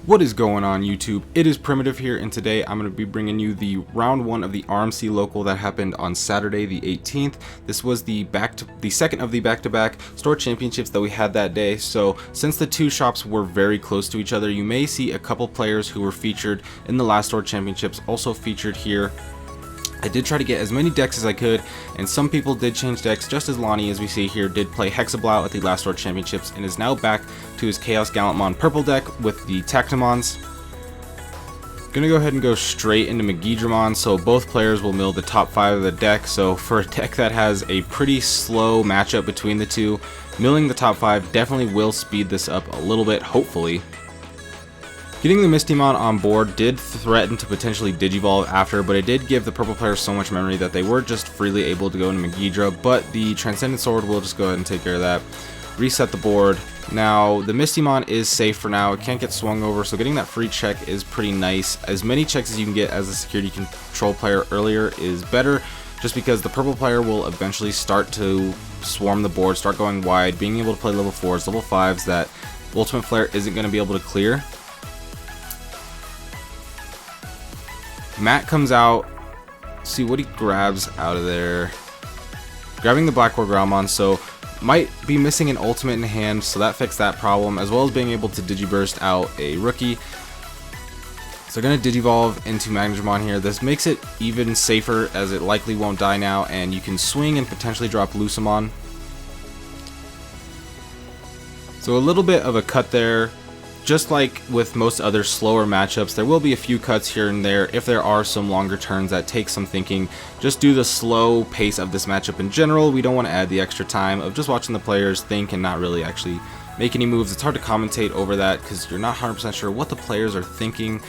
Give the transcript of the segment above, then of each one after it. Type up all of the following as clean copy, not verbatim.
What is going on YouTube? It is Primitive here, and today I'm going to be bringing you the round 1 of the RMC local that happened on Saturday the 18th. This was the second of the back-to-back store championships that we had that day. So since the two shops were very close to each other, you may see a couple players who were featured in the last store championships also featured here. I did try to get as many decks as I could, and some people did change decks, just as Lonnie, as we see here, did play Hexablow at the last World Championships and is now back to his ChaosGallantmon purple deck with the Tactimons. Gonna go ahead and go straight into Digimon, so both players will mill the top 5 of the deck. So for a deck that has a pretty slow matchup between the two, milling the top 5 definitely will speed this up a little bit, hopefully. Getting the Digimon on board did threaten to potentially Digivolve after, but it did give the purple players so much memory that they were just freely able to go into Megidra, but the Transcendent Sword will just go ahead and take care of that. Reset the board. Now, the Digimon is safe for now. It can't get swung over, so getting that free check is pretty nice. As many checks as you can get as a security control player earlier is better, just because the purple player will eventually start to swarm the board, start going wide, being able to play level 4s, level 5s that Ultimate Flare isn't going to be able to clear. Matt comes out, see what he grabs out of there. Grabbing the Black Growlmon, so might be missing an ultimate in hand, so that fixed that problem, as well as being able to Digiburst out a rookie. So gonna Digivolve into Digimon here. This makes it even safer, as it likely won't die now, and you can swing and potentially drop Lucamon. So a little bit of a cut there. Just like with most other slower matchups, there will be a few cuts here and there if there are some longer turns that take some thinking. Just due to the slow pace of this matchup in general, we don't want to add the extra time of just watching the players think and not really actually make any moves. It's hard to commentate over that because you're not 100% sure what the players are thinking.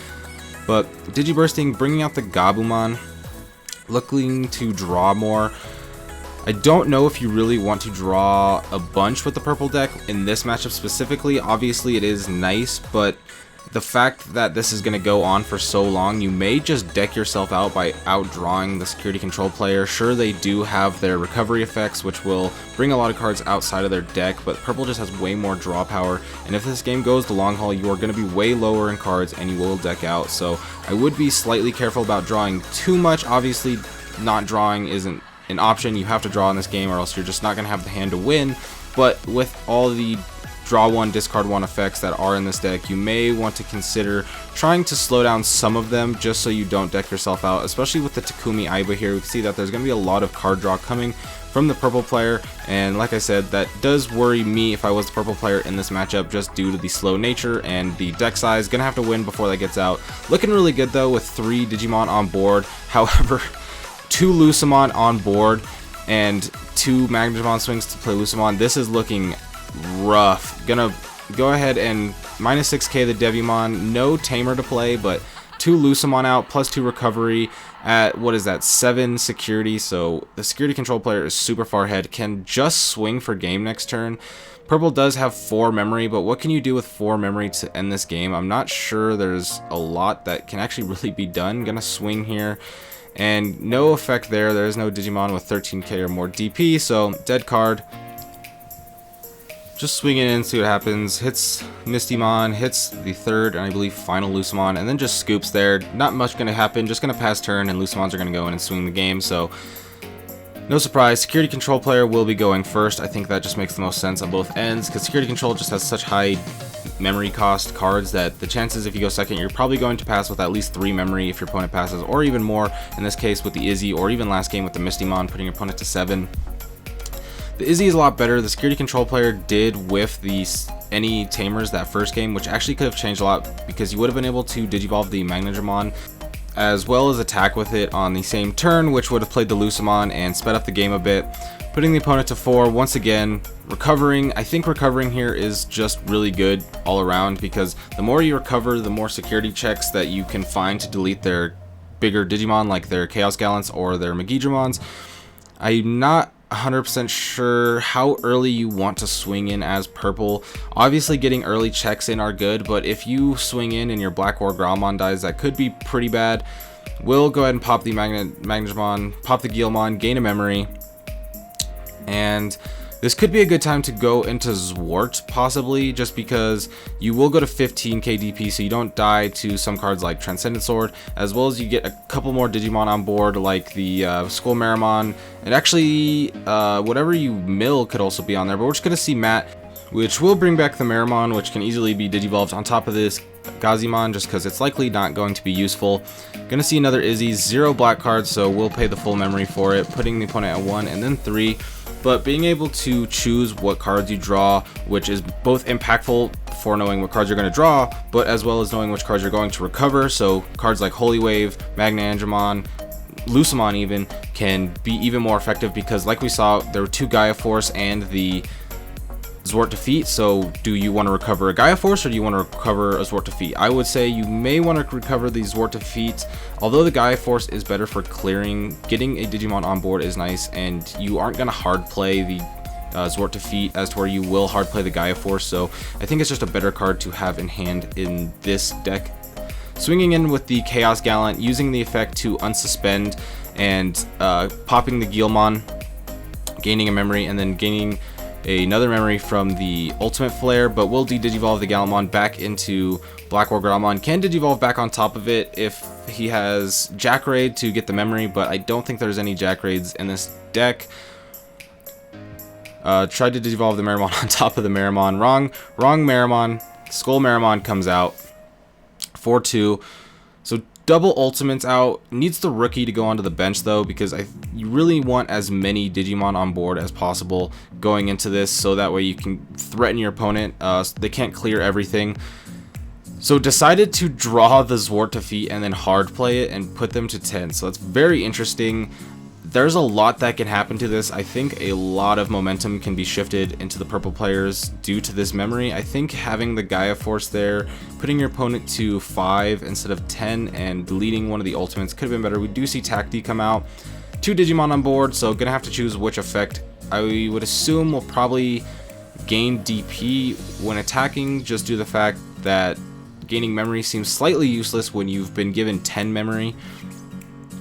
But Digibursting, bringing out the Gabumon, looking to draw more. I don't know if you really want to draw a bunch with the purple deck in this matchup specifically. Obviously it is nice, but the fact that this is going to go on for so long, you may just deck yourself out by outdrawing the security control player. Sure, they do have their recovery effects, which will bring a lot of cards outside of their deck, but purple just has way more draw power, and if this game goes the long haul, you are going to be way lower in cards and you will deck out. So I would be slightly careful about drawing too much. Obviously not drawing isn't an option. You have to draw in this game or else you're just not going to have the hand to win, but with all the draw 1, discard 1 effects that are in this deck, you may want to consider trying to slow down some of them just so you don't deck yourself out, especially with the Takumi Aiba here. We can see that there's going to be a lot of card draw coming from the purple player, and like I said, that does worry me if I was the purple player in this matchup just due to the slow nature and the deck size. Gonna have to win before that gets out. Looking really good though with 3 Digimon on board. However, 2 Lucamon on board and 2 Digimon swings to play Lucamon. This is looking rough. Gonna go ahead and minus 6k the Devimon. No Tamer to play, but 2 Lucamon out plus 2 recovery at, what is that, 7 security. So the security control player is super far ahead. Can just swing for game next turn. Purple does have 4 memory, but what can you do with 4 memory to end this game? I'm not sure there's a lot that can actually really be done. Gonna swing here. And no effect there. There's no Digimon with 13k or more DP, so dead card. Just swing it in, see what happens. Hits Digimon, hits the 3rd and I believe final Lucamon, and then just scoops there. Not much going to happen, just going to pass turn, and Lucamons are going to go in and swing the game, so no surprise. Security control player will be going first. I think that just makes the most sense on both ends, because security control just has such high memory cost cards that the chances if you go second, you're probably going to pass with at least 3 memory if your opponent passes, or even more in this case with the Izzy, or even last game with the Digimon, putting your opponent to 7. The Izzy is a lot better. The security control player did whiff any Tamers that first game, which actually could have changed a lot because you would have been able to Digivolve the Digimon as well as attack with it on the same turn, which would have played the Lucamon and sped up the game a bit, putting the opponent to 4. Once again, recovering. I think recovering here is just really good all around, because the more you recover, the more security checks that you can find to delete their bigger Digimon, like their Chaos Gallants or their Megidramons. I'm not 100% sure how early you want to swing in as purple. Obviously getting early checks in are good, but if you swing in and your Black Growlmon dies, that could be pretty bad. We'll go ahead and pop the Digimon, pop the Guilmon, gain a memory, and This could be a good time to go into Zwart, possibly, just because you will go to 15k DP, so you don't die to some cards like Transcendent Sword, as well as you get a couple more Digimon on board, like the Skull Meramon, and actually, whatever you mill could also be on there, but we're just going to see Matt, which will bring back the Meramon, which can easily be Digivolved on top of this Gazimon, just because it's likely not going to be useful. Gonna see another Izzy, 0 black cards, so we'll pay the full memory for it, putting the opponent at 1 and then 3. But being able to choose what cards you draw, which is both impactful for knowing what cards you're going to draw, but as well as knowing which cards you're going to recover. So cards like Holy Wave, Magnangemon, Lucemon even can be even more effective, because like we saw, there were 2 Gaia Force and the Zwart Defeat. So do you want to recover a Gaia Force or do you want to recover a Zwart Defeat? I would say you may want to recover the Zwart Defeat, although the Gaia Force is better for clearing. Getting a Digimon on board is nice, and you aren't going to hard play the Zwart Defeat as to where you will hard play the Gaia Force, so I think it's just a better card to have in hand in this deck. Swinging in with the Chaos Gallant, using the effect to unsuspend and popping the Guilmon, gaining a memory, and then gaining another memory from the Ultimate Flare, but will de-Digivolve the Gallantmon back into Black War Gromon. Can Digivolve back on top of it if he has Jack Raid to get the memory, but I don't think there's any Jack Raids in this deck. Tried to Digivolve the Meramon on top of the Meramon. Wrong Meramon. Skull Meramon comes out. 4-2. So double ultimates out. Needs the rookie to go onto the bench though, because you really want as many Digimon on board as possible going into this, so that way you can threaten your opponent. So they can't clear everything. So decided to draw the Zwart Defeat and then hard play it and put them to 10. So that's very interesting. There's a lot that can happen to this. I think a lot of momentum can be shifted into the purple players due to this memory. I think having the Gaia Force there, putting your opponent to 5 instead of 10, and deleting one of the ultimates could have been better. We do see Tacti come out. 2 Digimon on board, so gonna have to choose which effect. I would assume we'll probably gain DP when attacking, just due to the fact that gaining memory seems slightly useless when you've been given 10 memory.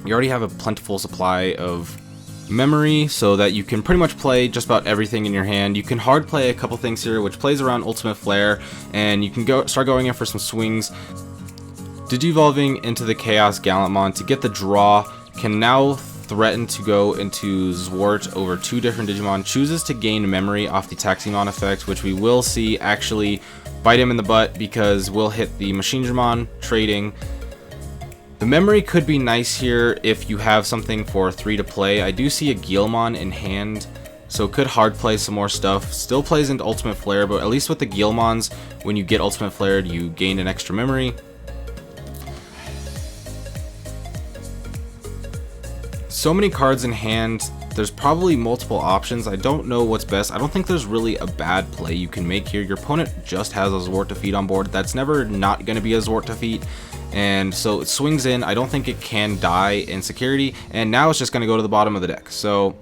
You already have a plentiful supply of memory, so that you can pretty much play just about everything in your hand. You can hard play a couple things here, which plays around Ultimate Flare, and you can start going in for some swings. Digivolving into the Chaos Gallantmon to get the draw, can now threaten to go into Zwart over 2 different Digimon. Chooses to gain memory off the Taximon effect, which we will see actually bite him in the butt, because we'll hit the Machinemon trading. The memory could be nice here if you have something for 3 to play. I do see a Guilmon in hand, so could hard play some more stuff. Still plays into Ultimate Flare, but at least with the Guilmons, when you get Ultimate Flared, you gain an extra memory. So many cards in hand, there's probably multiple options. I don't know what's best. I don't think there's really a bad play you can make here. Your opponent just has a Zwart Defeat on board. That's never not going to be a Zwart Defeat. And so it swings in. I don't think it can die in security, and now it's just going to go to the bottom of the deck. So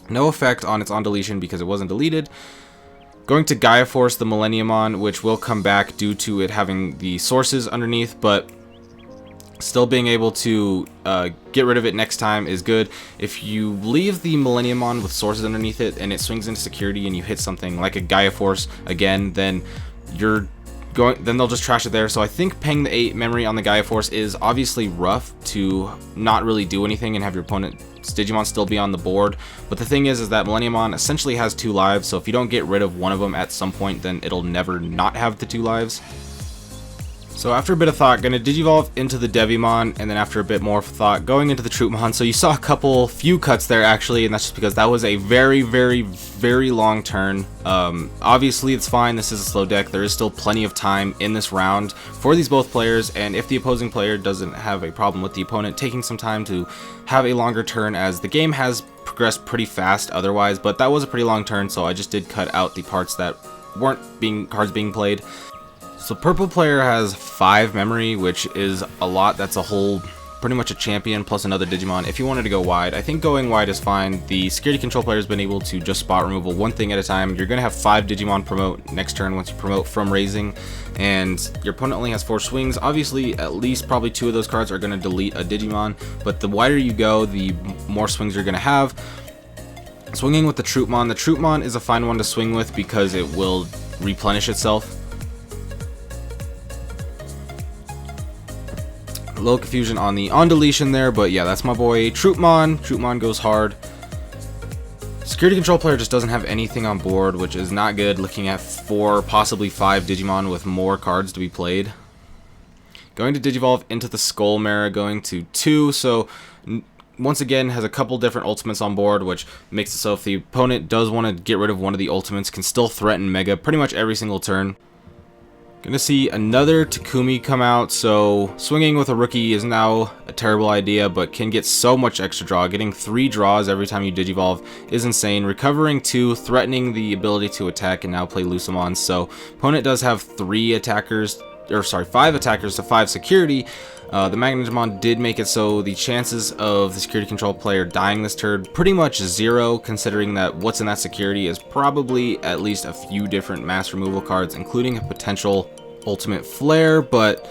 no effect on its on deletion because it wasn't deleted. Going to Gaia Force the Millenniumon, which will come back due to it having the sources underneath, but still being able to get rid of it next time is good. If you leave the Millenniumon with sources underneath it and it swings into security and you hit something like a Gaia Force again, then they'll just trash it there. So I think paying the 8 memory on the Gaia Force is obviously rough to not really do anything and have your opponent's Digimon still be on the board. But the thing is that Millenniumon essentially has 2 lives, so if you don't get rid of one of them at some point, then it'll never not have the 2 lives. So after a bit of thought, gonna Digivolve into the Devimon, and then after a bit more thought, going into the Troopmon. So you saw a few cuts there actually, and that's just because that was a very, very, very long turn. Obviously it's fine, this is a slow deck. There is still plenty of time in this round for these both players, and if the opposing player doesn't have a problem with the opponent taking some time to have a longer turn, as the game has progressed pretty fast otherwise, but that was a pretty long turn, so I just did cut out the parts that weren't cards being played. So purple player has 5 memory, which is a lot. That's a whole, pretty much a champion plus another Digimon. If you wanted to go wide, I think going wide is fine. The security control player has been able to just spot removal one thing at a time. You're going to have 5 Digimon promote next turn once you promote from raising, and your opponent only has 4 swings. Obviously, at least probably 2 of those cards are going to delete a Digimon, but the wider you go, the more swings you're going to have. Swinging with the Troopmon. The Troopmon is a fine one to swing with because it will replenish itself. A little confusion on the on deletion there, but yeah, that's my boy Troopmon. Troopmon goes hard. Security control player just doesn't have anything on board, which is not good, looking at 4, possibly 5 Digimon with more cards to be played. Going to Digivolve into the Skull Mara, going to 2, so once again has a couple different ultimates on board, which makes it so if the opponent does want to get rid of one of the ultimates, can still threaten Mega pretty much every single turn. Gonna see another Takumi come out, so swinging with a rookie is now a terrible idea, but can get so much extra draw. Getting 3 draws every time you Digivolve is insane. Recovering 2, threatening the ability to attack and now play Lucamon, so opponent does have 5 attackers to 5 security. The Magnetmon did make it so the chances of the security control player dying this turn pretty much 0, considering that what's in that security is probably at least a few different mass removal cards, including a potential Ultimate Flare, but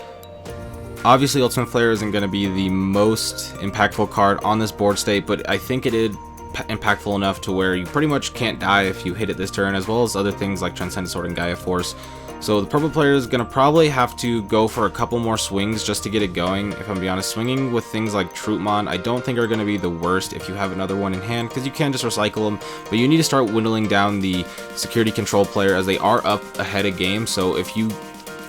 obviously Ultimate Flare isn't going to be the most impactful card on this board state, but I think it is impactful enough to where you pretty much can't die if you hit it this turn, as well as other things like Transcendent Sword and Gaia Force. So the purple player is going to probably have to go for a couple more swings just to get it going. If I'm being honest, swinging with things like Troopmon I don't think are going to be the worst if you have another one in hand, because you can just recycle them, but you need to start whittling down the security control player as they are up ahead of game. So if you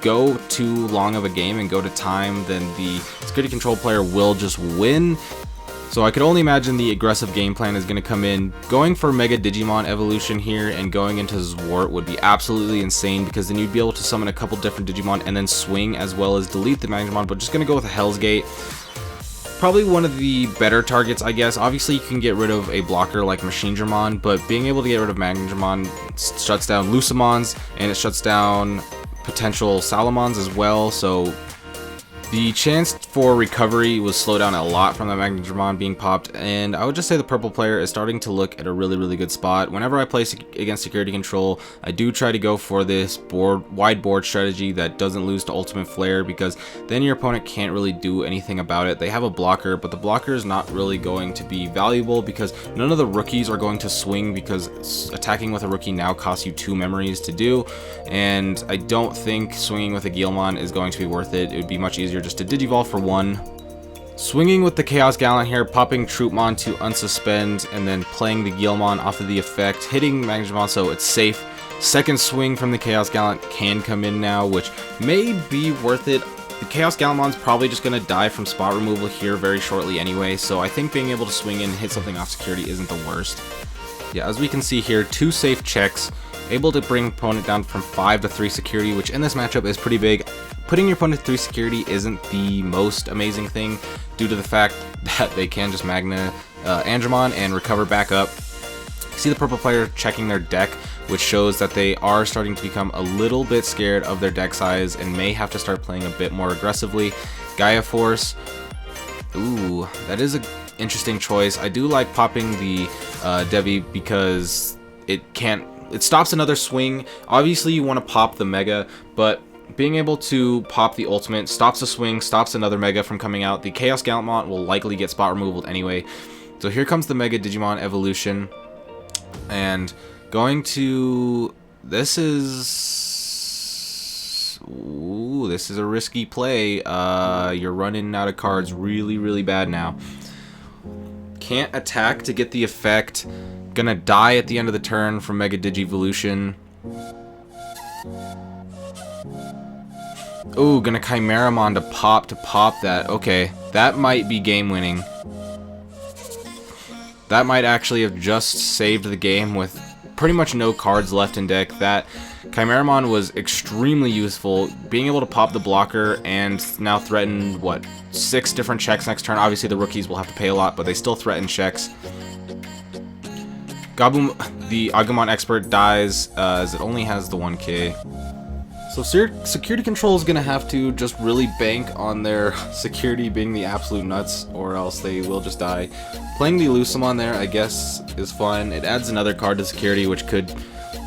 go too long of a game and go to time, then the security control player will just win. So I could only imagine the aggressive game plan is going to come in. Going for Mega Digimon evolution here and going into Zwart would be absolutely insane, because then you'd be able to summon a couple different Digimon and then swing as well as delete the Magnetmon, but just going to go with a Hell's Gate. Probably one of the better targets, I guess. Obviously you can get rid of a blocker like Machinedramon, but being able to get rid of Magnetmon shuts down Lucamons, and it shuts down potential Salamons as well, so the chance for recovery was slowed down a lot from the Magnetmon being popped, and I would just say the purple player is starting to look at a really good spot. Whenever I play against security control, I do try to go for this wide board strategy that doesn't lose to Ultimate Flare, because then your opponent can't really do anything about it. They have a blocker, but the blocker is not really going to be valuable because none of the rookies are going to swing, because attacking with a rookie now costs you 2 memories to do, and I don't think swinging with a Guilmon is going to be worth it. It would be much easier just to Digivolve for 1. Swinging with the Chaos Gallant here, popping Troopmon to unsuspend, and then playing the Guilmon off of the effect, hitting Magnetmon so it's safe. Second swing from the Chaos Gallant can come in now, which may be worth it. The Chaos Gallantmon's probably just going to die from spot removal here very shortly anyway, so I think being able to swing in and hit something off security isn't the worst. Yeah, as we can see here, 2 safe checks, able to bring opponent down from 5 to 3 security, which in this matchup is pretty big. Putting your opponent 3 security isn't the most amazing thing, due to the fact that they can just Magna Andromon and recover back up. You see the purple player checking their deck, which shows that they are starting to become a little bit scared of their deck size and may have to start playing a bit more aggressively. Gaia Force, ooh, that is an interesting choice. I do like popping the Devi because it stops another swing. Obviously you want to pop the Mega, but being able to pop the ultimate stops a swing, stops another Mega from coming out. The Chaos Gallantmon will likely get spot removal anyway. So here comes the Mega Digimon evolution, and going to this is a risky play. You're running out of cards really bad now. Can't attack to get the effect. Gonna die at the end of the turn from Mega Digivolution. Ooh, gonna Chimeramon to pop that. Okay, that might be game winning. That might actually have just saved the game with pretty much no cards left in deck. That Chimeramon was extremely useful, being able to pop the blocker and now threaten, what, 6 different checks next turn. Obviously the rookies will have to pay a lot, but they still threaten checks. The Agumon Expert dies as it only has the 1k. So security control is going to have to just really bank on their security being the absolute nuts, or else they will just die. Playing the Lucamon there, I guess, is fun. It adds another card to security, which could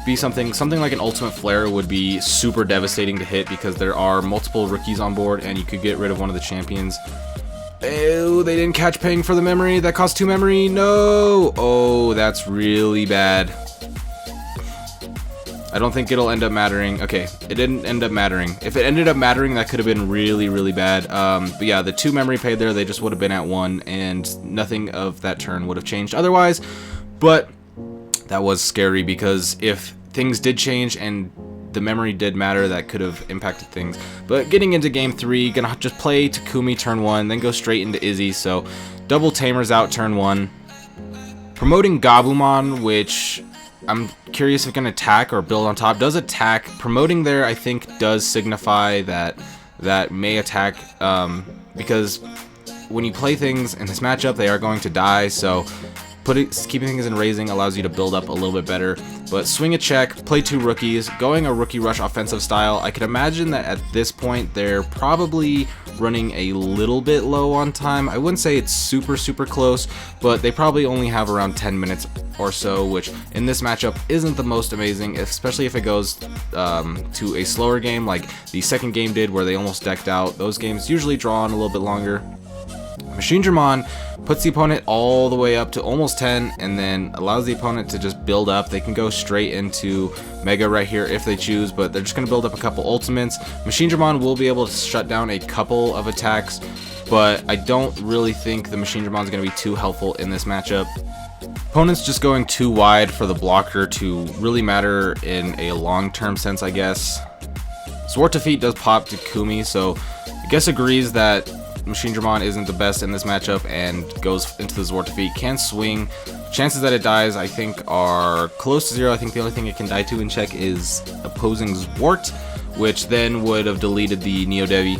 be something like an Ultimate Flare would be super devastating to hit, because there are multiple rookies on board and you could get rid of one of the champions. Oh, they didn't catch paying for the memory. That cost 2 memory. No. Oh, that's really bad. I don't think it'll end up mattering. Okay, it didn't end up mattering. If it ended up mattering, that could have been really, really bad. But yeah, the 2 memory paid there, they just would have been at 1, and nothing of that turn would have changed otherwise. But that was scary, because if things did change and the memory did matter, that could have impacted things. But getting into game 3, gonna just play Takumi turn 1, then go straight into Izzy. So double Tamers out turn 1. Promoting Gabumon, which I'm curious if it can attack or build on top. Does attack. Promoting there, I think, does signify that may attack, because when you play things in this matchup, they are going to die. So keeping things in raising allows you to build up a little bit better. But swing a check, play 2 rookies, going a rookie rush offensive style. I could imagine that at this point they're probably running a little bit low on time. I wouldn't say it's super close, but they probably only have around 10 minutes or so, which in this matchup isn't the most amazing, especially if it goes to a slower game like the second game did, where they almost decked out. Those games usually draw on a little bit longer. Machinedramon puts the opponent all the way up to almost 10, and then allows the opponent to just build up. They can go straight into Mega right here if they choose, but they're just going to build up a couple ultimates. Machinedramon will be able to shut down a couple of attacks, but I don't really think the Machinedramon is going to be too helpful in this matchup. Opponent's just going too wide for the blocker to really matter in a long-term sense, I guess. Sword to Feet does pop Takumi, so I guess agrees that Machinedramon isn't the best in this matchup and goes into the Sword to Feet. Can swing. Chances that it dies, I think, are close to 0. I think the only thing it can die to in check is opposing Zwart, which then would have deleted the Neo Devi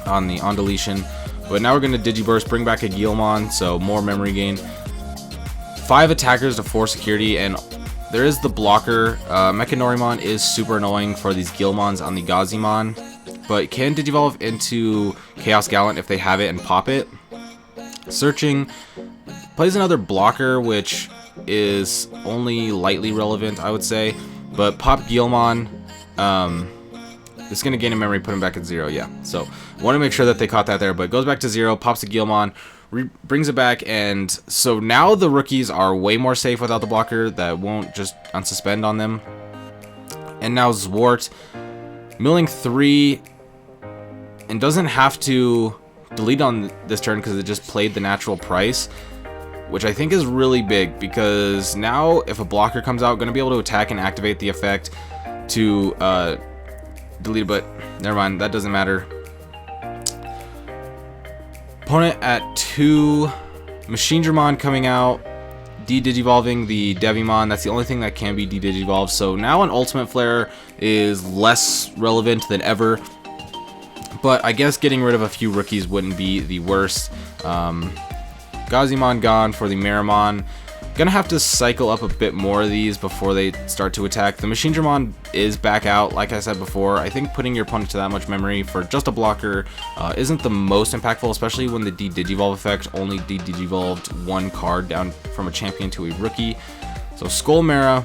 on deletion. But now we're going to Digiburst, bring back a Guilmon, so more memory gain. 5 attackers to 4 security, and there is the blocker. Mechanorimon is super annoying for these Guilmons on the Gazimon, but can Digivolve into Chaos Gallant if they have it and pop it. Searching plays another blocker, which is only lightly relevant, I would say, but pop Guilmon. It's going to gain a memory, put him back at 0, yeah. So I want to make sure that they caught that there, but it goes back to 0, pops a Guilmon, brings it back, and so now the rookies are way more safe without the blocker. That won't just unsuspend on them. And now Zwart milling 3, and doesn't have to delete on this turn because it just played the natural price, which I think is really big, because now if a blocker comes out, going to be able to attack and activate the effect to delete it, but never mind, that doesn't matter. Opponent at 2, Machinedramon coming out, de-digivolving the Devimon. That's the only thing that can be de-digivolved, so now an Ultimate Flare is less relevant than ever. But I guess getting rid of a few rookies wouldn't be the worst. Gazimon gone for the Miramon. Gonna have to cycle up a bit more of these before they start to attack. The Machinedramon is back out, like I said before. I think putting your opponent to that much memory for just a blocker isn't the most impactful, especially when the de-digivolve effect only de-digivolved 1 card down from a champion to a rookie. So Skullmera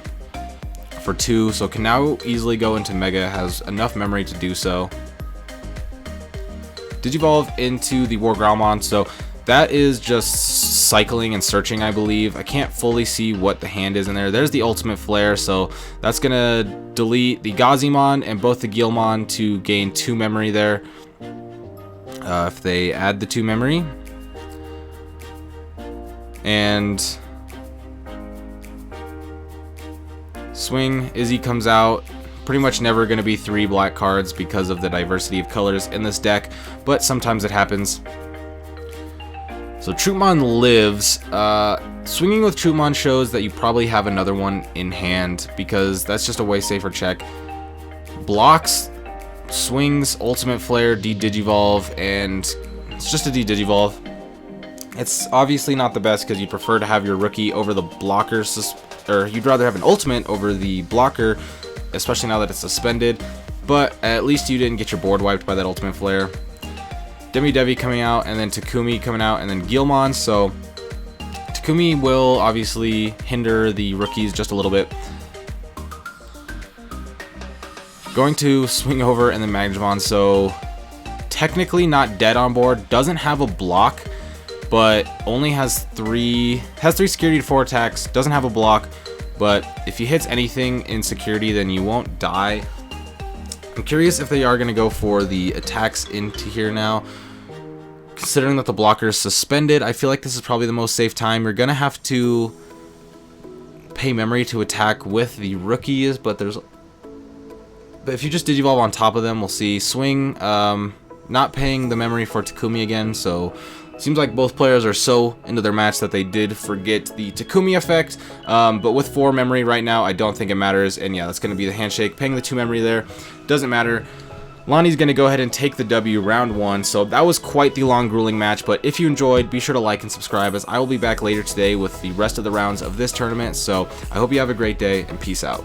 for 2, so can now easily go into Mega, has enough memory to do so. Digivolve into the War Growlmon, so that is just cycling and searching, I believe. I can't fully see what the hand is in there. There's the Ultimate Flare, so that's gonna delete the Gazimon and both the Guilmon to gain 2 memory there. If they add the 2 memory. And swing, Izzy comes out. Pretty much never going to be 3 black cards because of the diversity of colors in this deck, but sometimes it happens. So Troopmon lives. Swinging with Troopmon shows that you probably have another one in hand, because that's just a way safer check. Blocks, swings, Ultimate Flare, de-digivolve, and it's just a de-digivolve. It's obviously not the best because you prefer to have your rookie over the blocker, or you'd rather have an ultimate over the blocker, especially now that it's suspended, but at least you didn't get your board wiped by that Ultimate Flare. Devi coming out, and then Takumi coming out, and then Guilmon, so Takumi will obviously hinder the rookies just a little bit. Going to swing over and then Magnamon, so technically not dead on board, doesn't have a block, but only has three security to 4 attacks, doesn't have a block, but if he hits anything in security, then you won't die. I'm curious if they are going to go for the attacks into here now. Considering that the blocker is suspended, I feel like this is probably the most safe time. You're going to have to pay memory to attack with the rookies, but if you just Digivolve on top of them, we'll see. Swing, not paying the memory for Takumi again, so seems like both players are so into their match that they did forget the Takumi effect, but with 4 memory right now, I don't think it matters, and yeah, that's going to be the handshake. Paying the 2 memory there, doesn't matter. Lonnie's going to go ahead and take the W round 1, so that was quite the long, grueling match, but if you enjoyed, be sure to like and subscribe, as I will be back later today with the rest of the rounds of this tournament, so I hope you have a great day, and peace out.